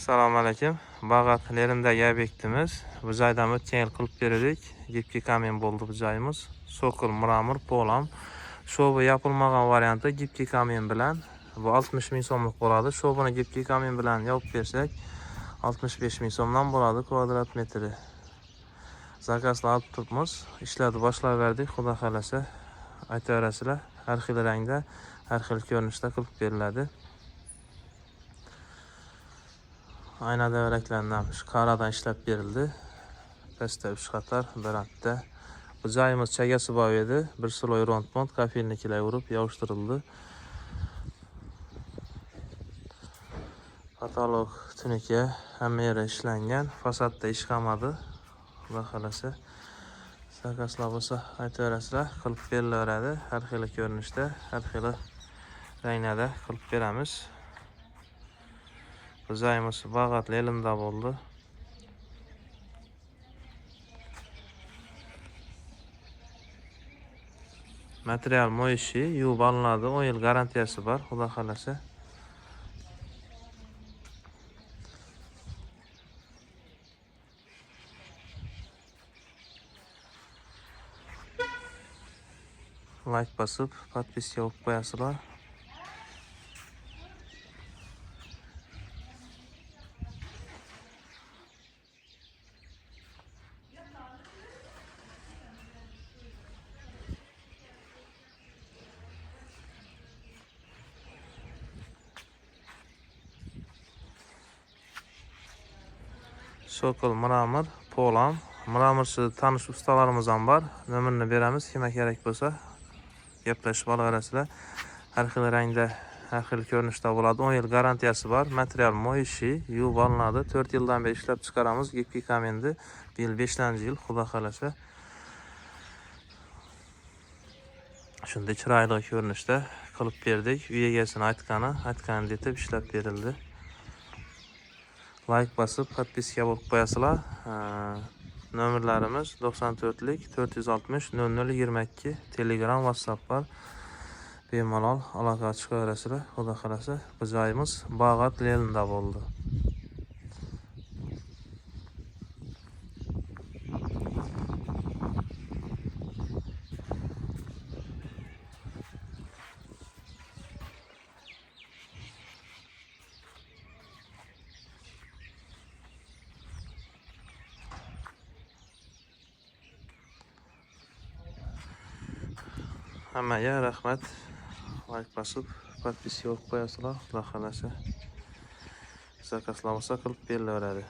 Assalomu alaykum. Bag'at lerindagi obyektimiz. Bu joydan o'tgan yil qilib berdik. Gipki kamen bo'ldi bu joyimiz. Sokol, mramor, polam. Sho'bi yapılmagan varianti gipki kamen bilan bu 60 ming so'mlik bo'ladi. Sho'bini gipki kamen bilan yopib bersak 65 ming so'mdan bo'ladi kvadrat metri. Zakazlar olib turibmiz. Ishlarni boshlaverdik. Xudo xolasa aytaverasizlar. Har xil rangda, har xil ko'rinishda qilib beriladi. Ayna devreklerinden şu karadan işlep verildi. Peste 3 qatar, beratta. Bu joyimiz chagasi bor edi. Bir sloy rondmont kafilnikilar urib yog'ishtirildi. Patolog tuniki hamma yeri ishlangan. Fasadda ish qolmadi. Xudo xolasa zakazlar bo'lsa aytaverasizlar, qilib berilaveradi. Har xil ko'rinishda, har xil ranglarda qilib beramiz. Bu joyimiz Bag'at elimda bo'ldi. Material moyishi, yuvib olinadi, 10 yil garantiyasi bor, xudo xolasa. Like basıp, podpiska olib qo'yasizlar. Sokol, mramor, polam. Mramorchi tanish ustalarimiz ham bor. Nomerini beramiz, kimga kerak bo'lsa gaplashib olaverasizlar. Har xil rangda, har xil ko'rinishda bo'ladi. 10 yil garantiyasi bor. Material moyishi, yuvib olinadi. 4 yildan beri ishlab chiqaramiz. Gipki kamendi. Bu yil 5-yil, xudo xolasa. Shunday chiroyli ko'rinishda qilib berdik. Uy egasini aytgani deb ishlab berildi. Like basıp podpiska bo'lib qo'yasizlar. Nomerlarimiz 94lik 460 0022 Telegram, WhatsApp var. Bemalol aloqa chiqaverasizlar. Xudo xolasa bu joyimiz Bag'at lerida bo'ldi. Hammaga rahmat. Like basıp podpiska olib qo'yasizlar. Xudo xolasa zakazlar bo'lsa qilib berilaveradi.